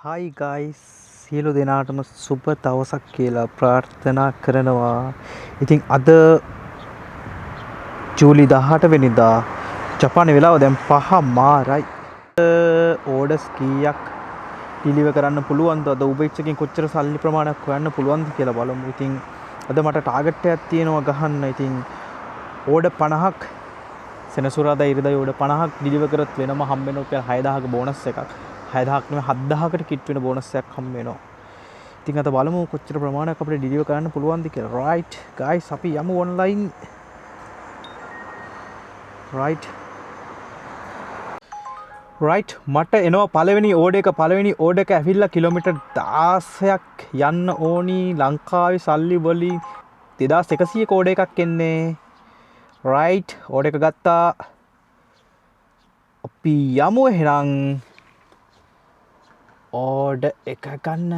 හයි guys සියලු දෙනාටම සුබ දවසක් කියලා ප්‍රාර්ථනා කරනවා. ඉතින් අද ජූලි 18 වෙනිදා ජපානයේ වෙලාව දැන් 5:00යි. ඕඩර්ස් කීයක් ඩිලිවර් කරන්න පුළුවන්ද? අද Uber Eats එකෙන් කොච්චර සල්ලි ප්‍රමාණයක් හොයන්න පුළුවන්ද කියලා බලමු. ඉතින් අද මට ටාගට් එකක් තියෙනවා ගහන්න. ඉතින් ඕඩර් 50ක් සෙනසුරාදා ඉරිදා ඕඩර් 50ක් ඩිලිවර් කරත් වෙනම හම්බ වෙන රුපියල් 6000ක බෝනස් එකක්. 6000ක් නෙමෙයි 7000කට කිට් වෙන බෝනස් එකක් හම්බ වෙනවා. ඉතින් අද බලමු කොච්චර ප්‍රමාණයක් අපිට ඩිලිවර් කරන්න පුළුවන්ද කියලා. right guys අපි යමු online. right මට එනවා පළවෙනි ඕඩර් එක ඇවිල්ලා කිලෝමීටර් 16ක් යන්න ඕනි. ලංකාවේ සල්ලි වලින් 2100ක ඕඩර් එකක් එන්නේ. right ඕඩර් එක ගත්තා. අපි යමු එහෙනම් ඕඩර් එක ගන්න.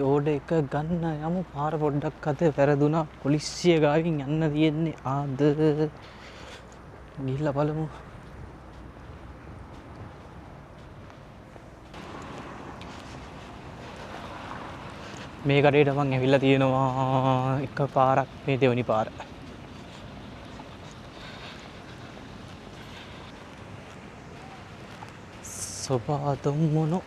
ඕඩර් එක ගන්න යමු. පාර පොඩ්ඩක් අද වැරදුනා. පොලිසිය ගාවින් යන්න තියෙන්නේ ආද. ගිහිල්ලා බලමු. මේ කඩේට මං ඇවිල්ලා තියෙනවා එක පාරක්. මේ දෙවෙනි පාර. සබාදම් මොනෝ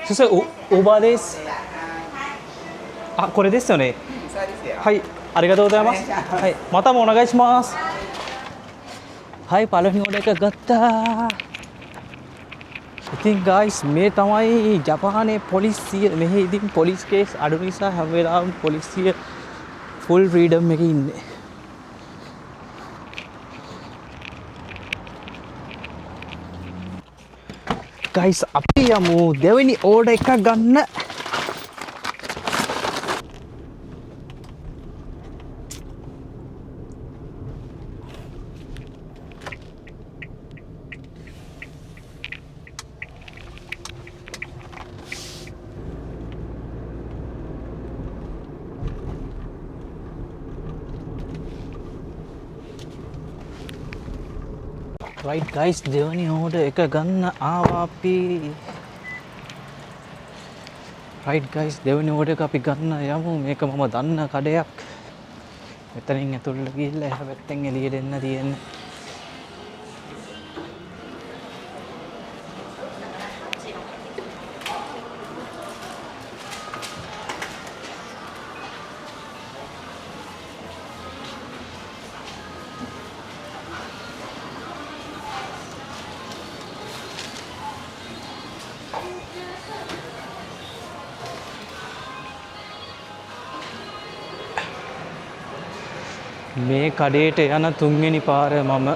それオーバーです。あ、これですよね。はい、ありがとうございます。はい、またもお願いします。はい、පළවෙනි ඕඩර් එක ගත්තා. ඉතින් guys මේ තමයි ජපානයේ පොලිසිය. මෙහි ඉතින් පොලිස් කේස් අඩු නිසා හැම වෙලාවෙම පොලිසිය ෆුල් ෆ්‍රීඩම් එකේ ඉන්නේ. guys අපි යමු දෙවෙනි ඕඩර් එක ගන්න. right guys දෙවෙනි ඕඩර් එක ගන්න ආවා අපි. right guys දෙවෙනි ඕඩර් එක අපි ගන්න යමු. මේක මම දන්න කඩයක්. මෙතනින් ඇතුළට ගිහිල්ලා එහා පැත්තෙන් එළියට එන්න තියෙන්නේ. මේ කඩේට යන තුන්වෙනි පාර මම.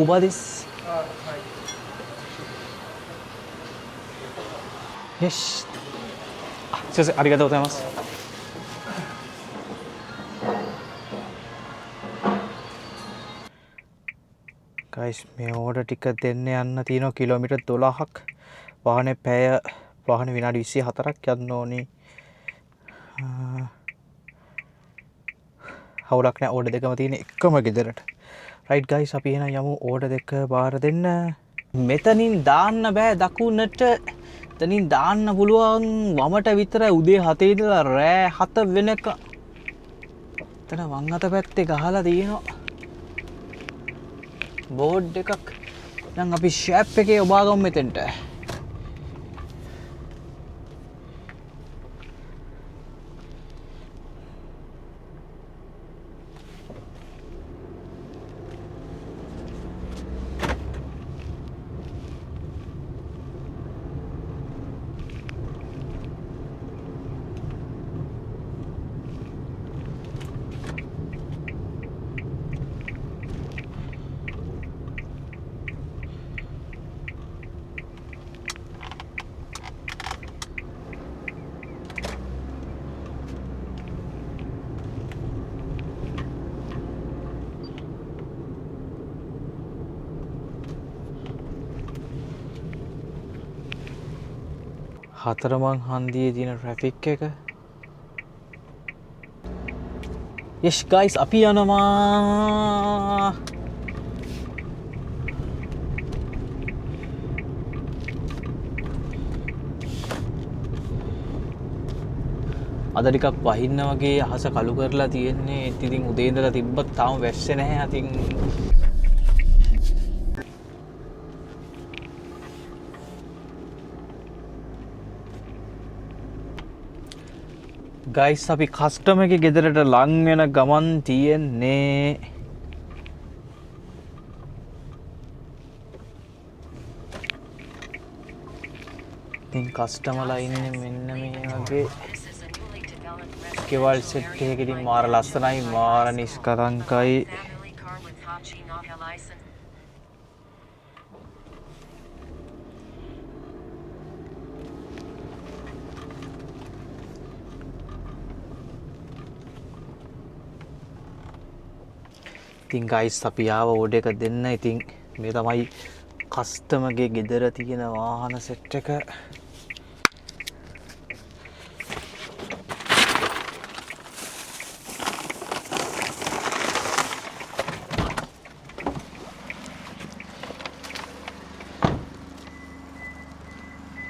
Uber this. Yes. Sir, arigatou gozaimasu. Guys, මේ ඕඩර් ටික දෙන්න යන්න තියෙනවා කිලෝමීටර් 12ක්. වාහනේ පැය වාහනේ විනාඩි 24ක් යන්න ඕනි. හවුලක් නෑ ඕඩර් දෙකම තියෙන එකම ගෙදරට. රයිට් ගයිස් අපි එහෙනම් යමු ඕඩර් දෙක බාර දෙන්න. මෙතනින් දාන්න බෑ දකුණට. එතනින් දාන්න පුළුවන් වමට විතරයි උදේ 7 ඉඳලා රෑ 7 වෙනකම්. එතන වම් අත පැත්තේ ගහලා තියෙනවා. බෝඩ් එකක්. දැන් අපි ෂැප් එකේ ඔබා ගමු මෙතෙන්ට. හතරමං හන්දියේ තියෙන ට්‍රැෆික් එක. yes guys අපි යනවා. අද ටිකක් වහින්න වගේ අහස කළු කරලා තියෙන්නේ. ඉතින් උදේ ඉඳලා තිබ්බත් තාම වැස්සේ නැහැ. ඉතින් ගයිස් අපි කස්ටම එක ගෙදරට ලං වෙන ගමන් තියෙන්නේ. ඉතින් කස්ටමලා ඉන්නේ මෙන්න මේ වගේ කෙවල් සෙට් එකකින් මාර ලස්සනයි මාර නිස්කලංකයි. ඉතින් ගයිස් අපි ආව ඕඩර් එක දෙන්න. ඉතින් මේ තමයි කස්ටමර්ගේ ගෙදර තියෙන වාහන සෙට් එක.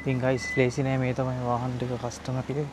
ඉතින් ගයිස් ලේසි නෑ. මේ තමයි වාහන ටික කස්ටමර්ගේ.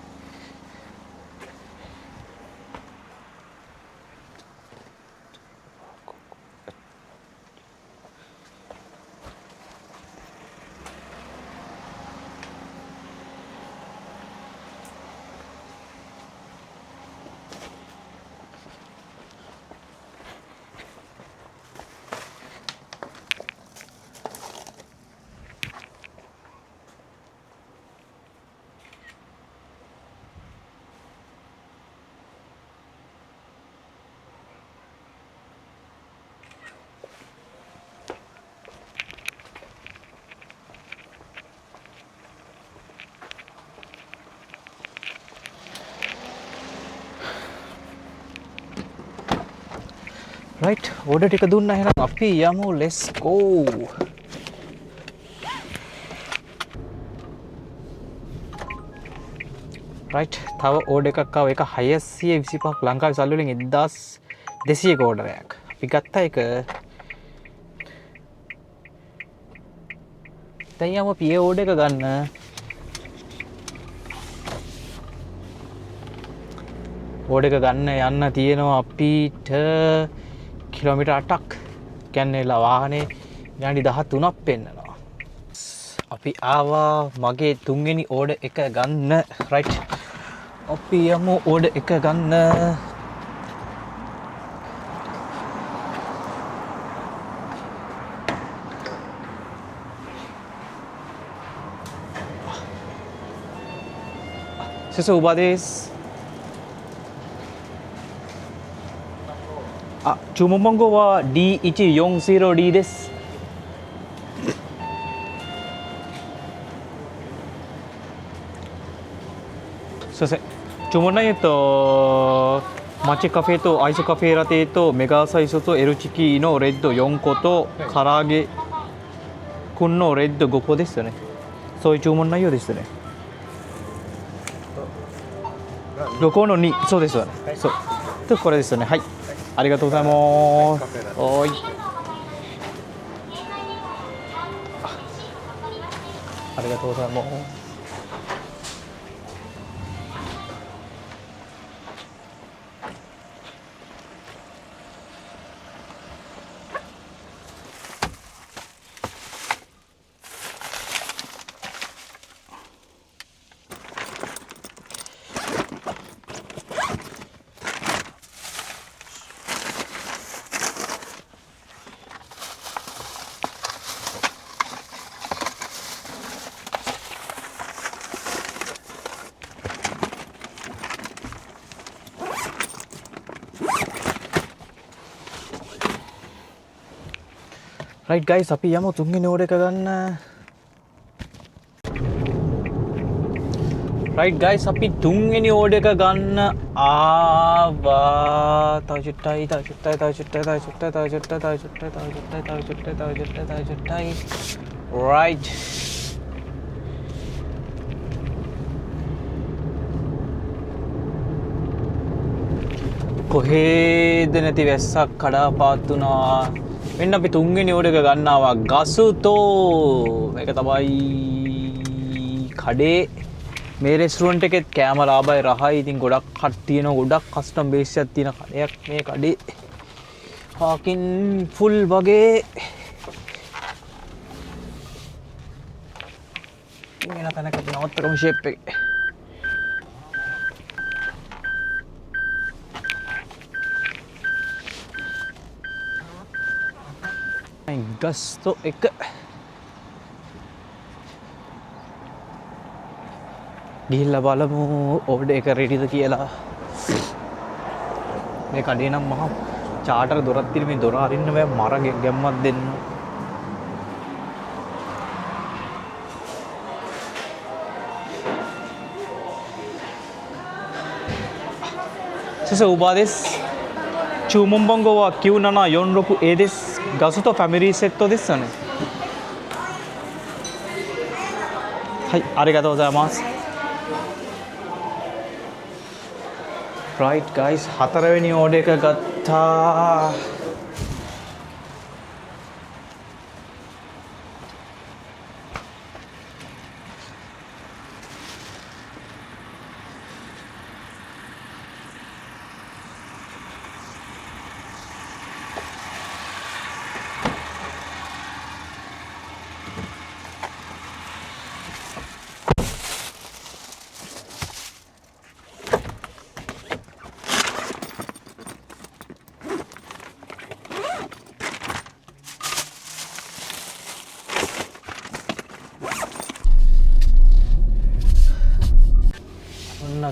right order ටික දුන්නා. එහෙනම් අපි යමු. let's go. right තව order එකක් ආව. ඒක 625ක් ලංකාවේ සල්ලි වලින් 1200ක order එකක්. අපි ගත්ත එක. දැන් යමු අපි ඒ order එක ගන්න. order එක ගන්න යන්න තියෙනවා අපිට කිලෝමීටර් 8ක්. කියන්නේ වාහනේ විනාඩි 13ක් පෙන්නනවා. අපි ආවා මගේ තුන්වෙනි ඕඩර් එක ගන්න. රයිට් අපි යමු ඕඩර් එක ගන්න. සසෝ උබදේස් あ、注文番号は D140D です。すいません。注文内容マチカフェとアイスカフェラテとメガサイズと L チキのレッド4個と唐揚げくんのレッド5個ですよね。そういう注文内容ですね。5個の2、そうですよね。そう。とこれですよね。はい。ありがとうございます。はい。ありがとうございます。Right guys, අපි යමු තුන්වෙනි ඕඩර් එක ගන්න. Right guys, අපි තුන්වෙනි ඕඩර් එක ගන්න ආවා. තව චුට්ටයි. Right. කොහෙද නැති වැස්සක් කඩාපාත් වුණා. මෙන්න අපි තුන්වෙනි ඕඩර් එක ගන්නවා ගසුතෝ. මේක තමයි කඩේ මේ රෙස්ටුරන්ට් එකෙත් කෑම ලාභයි රහයි. ඉතින් ගොඩක් කට් තියෙනවා, ගොඩක් කස්ටම් බේස් එකක් තියෙන කඩයක් මේ කඩේ. හාකින් ෆුල් වගේ වෙන තැනකට නවත්තගමු ෂේප් එකේ. ගස්තෝ එක ගිහිල්ලා බලමු ඕඩර් එක රෙඩිද කියලා. මේ කඩේ නම් මහා චාටර් දොරක් තියෙන. මේ දොර අරින්න බෑ, මර ගැම්මක් දෙන්න. Sasa uba desu. Chumon bango wa 9746A です。ガストファミリーセットですよね。はい、ありがとうございます。Right guys, 4වෙනි ඕඩර් එක ගත්තා.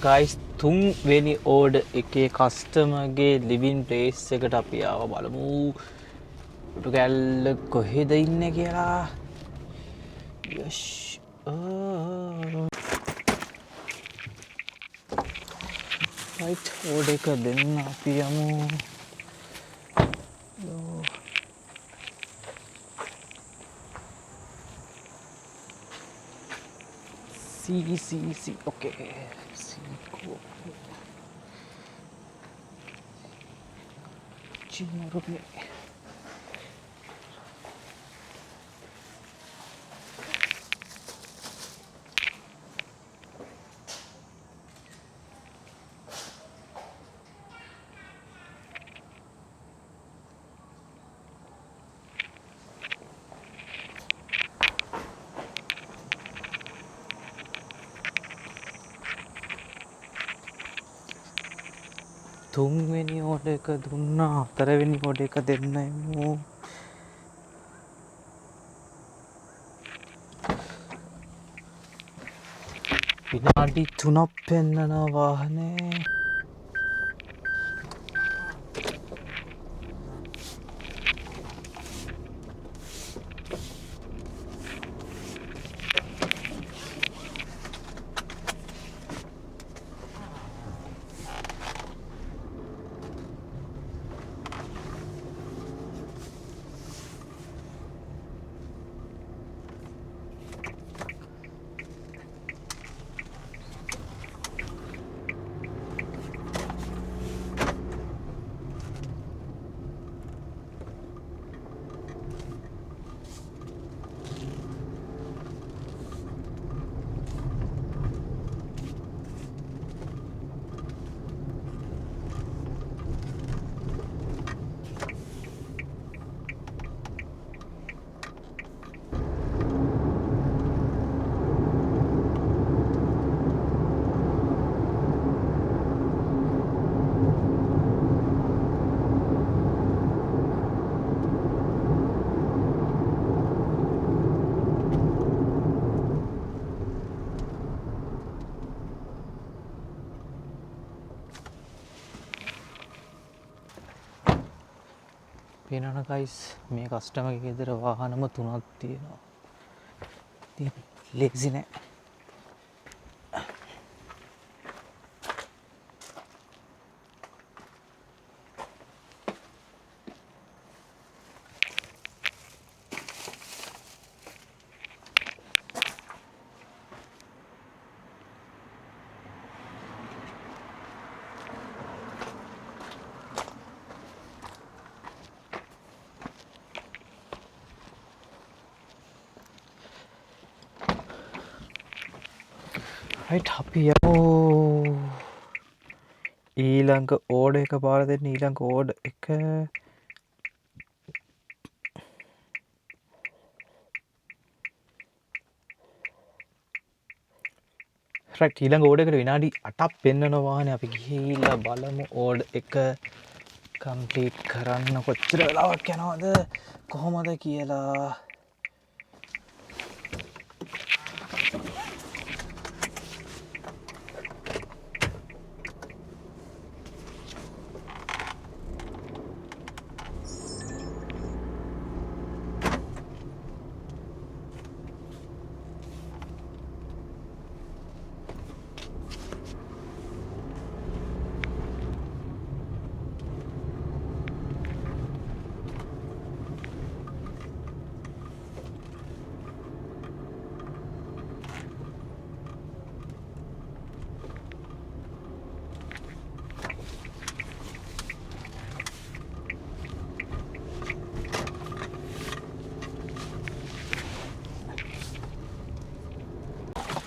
ගයිස් තුන්වෙනි ඕඩර් එකේ කස්ටමර්ගේ ලිවින් ප්ලේස් එකට අපි ආව. බලමු ටු කැල්ල කොහෙද ඉන්නේ කියලා. යස් රයිට් ඕඩර් එක දෙන්න අපි යමු. C okay. ₹5 තුන්වෙනි ඕඩර් එක දුන්නා. හතරවෙනි ඕඩර් එක දෙන්න යමු. විනාඩි 3ක් පෙන්නන වාහනේ. පේනවනේ guys මේ කස්ටමර්ගේ ගෙදර වාහනම 3ක් තියෙනවා. ඉතින් ලේසි නෑ. right අපි යමු ඊළඟ ඕඩර් එක පාර දෙන්න ඊළඟ ඕඩර් එක right ඊළඟ ඕඩර් එකට විනාඩි 8ක් පෙන්නන වාහනේ අපි ගිහිල්ලා බලමු ඕඩර් එක කම්ප්ලීට් කරන්න කොච්චර වෙලාවක් යනවද කොහොමද කියලා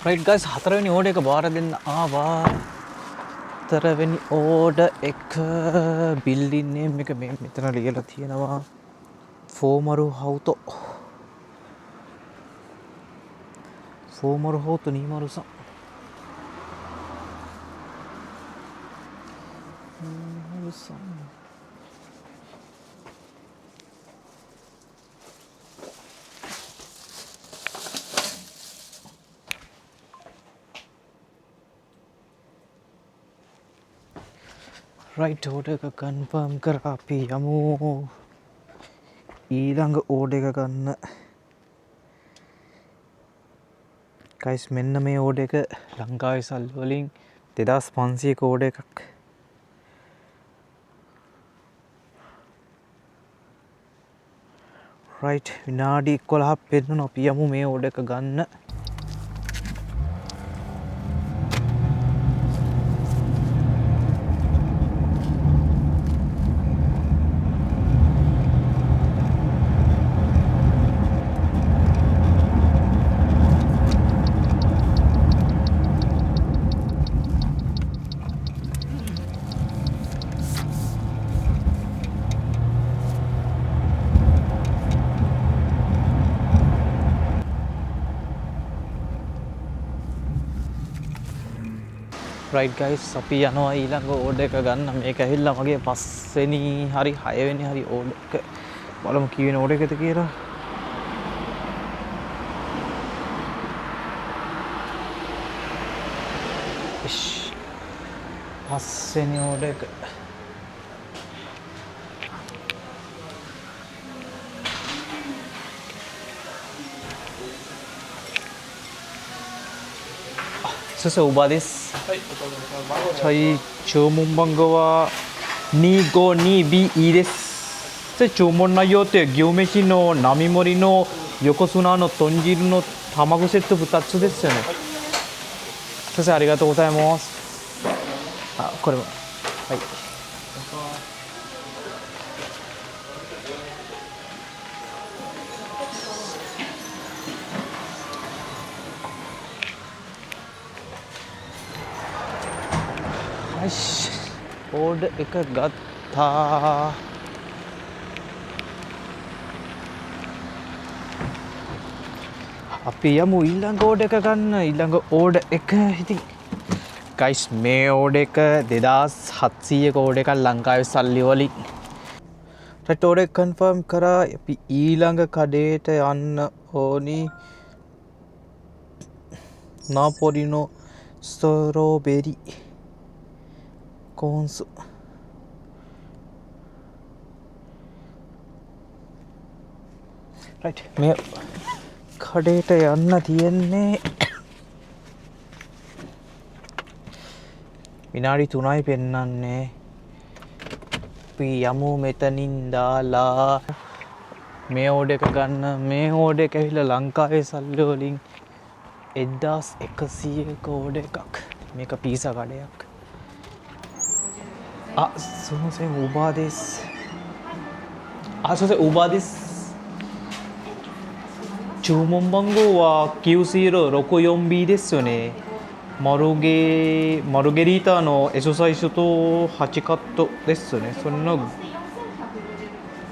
right guys හතරවෙනි ඕඩර් එක බාර දෙන්න ආවා හතරවෙනි ඕඩර් එක බිල්ඩින් නේම් එක මේ මෙතන ලියලා තියෙනවා ෆෝමරු හවුතෝ නීමරුසම් right ඕඩර් එක කන්ෆර්ම් කරලා අපි යමු ඊළඟ ඕඩර් එක ගන්න guys මෙන්න මේ ඕඩර් එක ලංකාවේ සල්ලි වලින් 2500ක ඕඩර් එකක් right විනාඩි 11ක් පෙන්නන අපි යමු මේ ඕඩර් එක ගන්න right guys අපි යනවා ඊළඟ ඕඩර් එක ගන්න මේක ඇවිල්ලා මගේ 5 වෙනි හරි 6 වෙනි හරි ඕඩර් එක බලමු කී වෙනි ඕඩර් එකද කියලා ඉෂ් 5 වෙනි ඕඩර් එක sasa ubades chai chomumbango wa ni go ni bi ii desu se chomon nayo te gyoumeshi no namimori no yokosuna no tonjiru no tamago setto 2つですよね先生ありがとうございますあこれもはいඕඩර් එක ගත්තා අපි යමු ඊළඟ ඕඩර් එක ගන්න ඊළඟ ඕඩර් එක ඉතින් guys මේ ඕඩර් එක 2700ක ඕඩර් එකක් ලංකාවේ සල්ලි වලින් right ඕඩර් එක කන්ෆර්ම් කරා අපි ඊළඟ කඩේට යන්න ඕනි නාපොලිනෝ ස්ට්‍රෝබෙරි cones රයිට් මේ කඩේට යන්න තියෙන්නේ විනාඩි 3යි පෙන්නන්නේ. අපි යමු මෙතනින් දාලා මේ ඕඩර් එක ගන්න. මේ ඕඩර් එක ඇවිල්ලා ලංකාවේ සල්ලි වලින් 1100ක ඕඩර් එකක්. මේක පීසා කඩයක්. සුනසේ උබාදෙස් උබාදෙස් චූමොම්බංගෝ වා කිව්සීරෝ රොකොයොම්බී දෙස්සනේ Marugherita eso sai sotto hachikatto desu ne sonno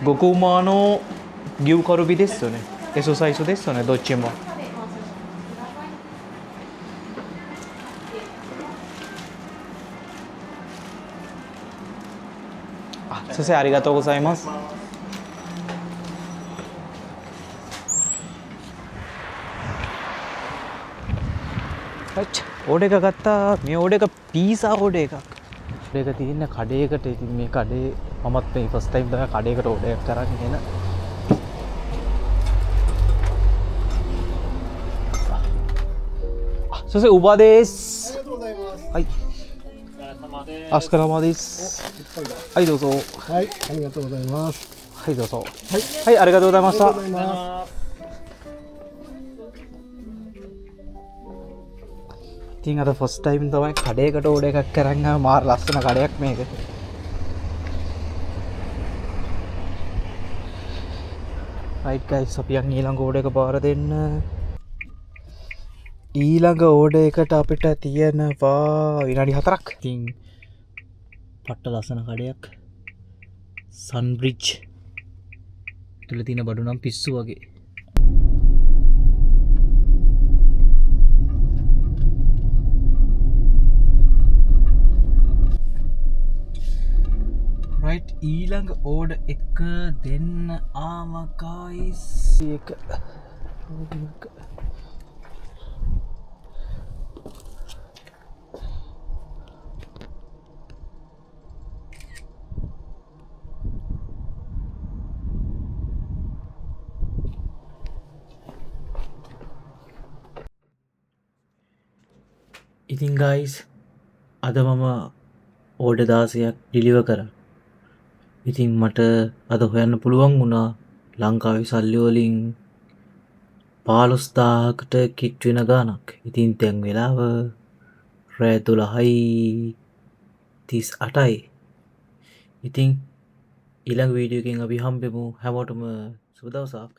Gokumano giu karubi desu ne eso sai so desu ne dochimo sensei arigatou gozaimasu order එක ගත්තා. මේ ඕඩර් එක පීසා ඕඩර් එකක්. ඕඩර් එක තියෙන කඩේකට. ඉතින් මේ කඩේ මමත් මේ ෆස්ට් ටයිම් තමයි කඩේකට ඕඩර් එකක් කරන්නේ එන. සොසේ උබාදේස්.はい。お疲れ様です。はいどうぞ。はい、ありがとうございます。はいどうぞ。はい、ありがとうございました。ඉතින් අද ෆස්ට් ටයිම් තමයි කඩේකට ඕඩර් එකක් කරන් ආව. මාර ලස්සන කඩයක් මේක. රයිට් ගයිස් අපි යන් ඊළඟ ඕඩර් එක පාර දෙන්න. ඊළඟ ඕඩර් එකට අපිට තියෙනවා විනාඩි 4ක්. ඉතින් පට්ට ලස්සන කඩයක්. සන්බ්‍රිජ් තුල තියෙන බඩු නම් පිස්සු වගේ. රයිට් ඊළඟ ඕඩර් එක දෙන්න ආවා ගයිස්. එක ඉතින් ගයිස් අද මම ඕඩර් 16ක් ඩිලිවර් කරා. ඉතින් මට අද හොයන්න පුළුවන් වුණා ලංකාවේ සල්ලි වලින් 15000කට කිට් වෙන ගාණක්. ඉතින් දැන් වෙලාව රෑ 12:38යි. ඉතින් ඊළඟ වීඩියෝ එකෙන් අපි හම්බෙමු. හැමෝටම සුබ දවසක්.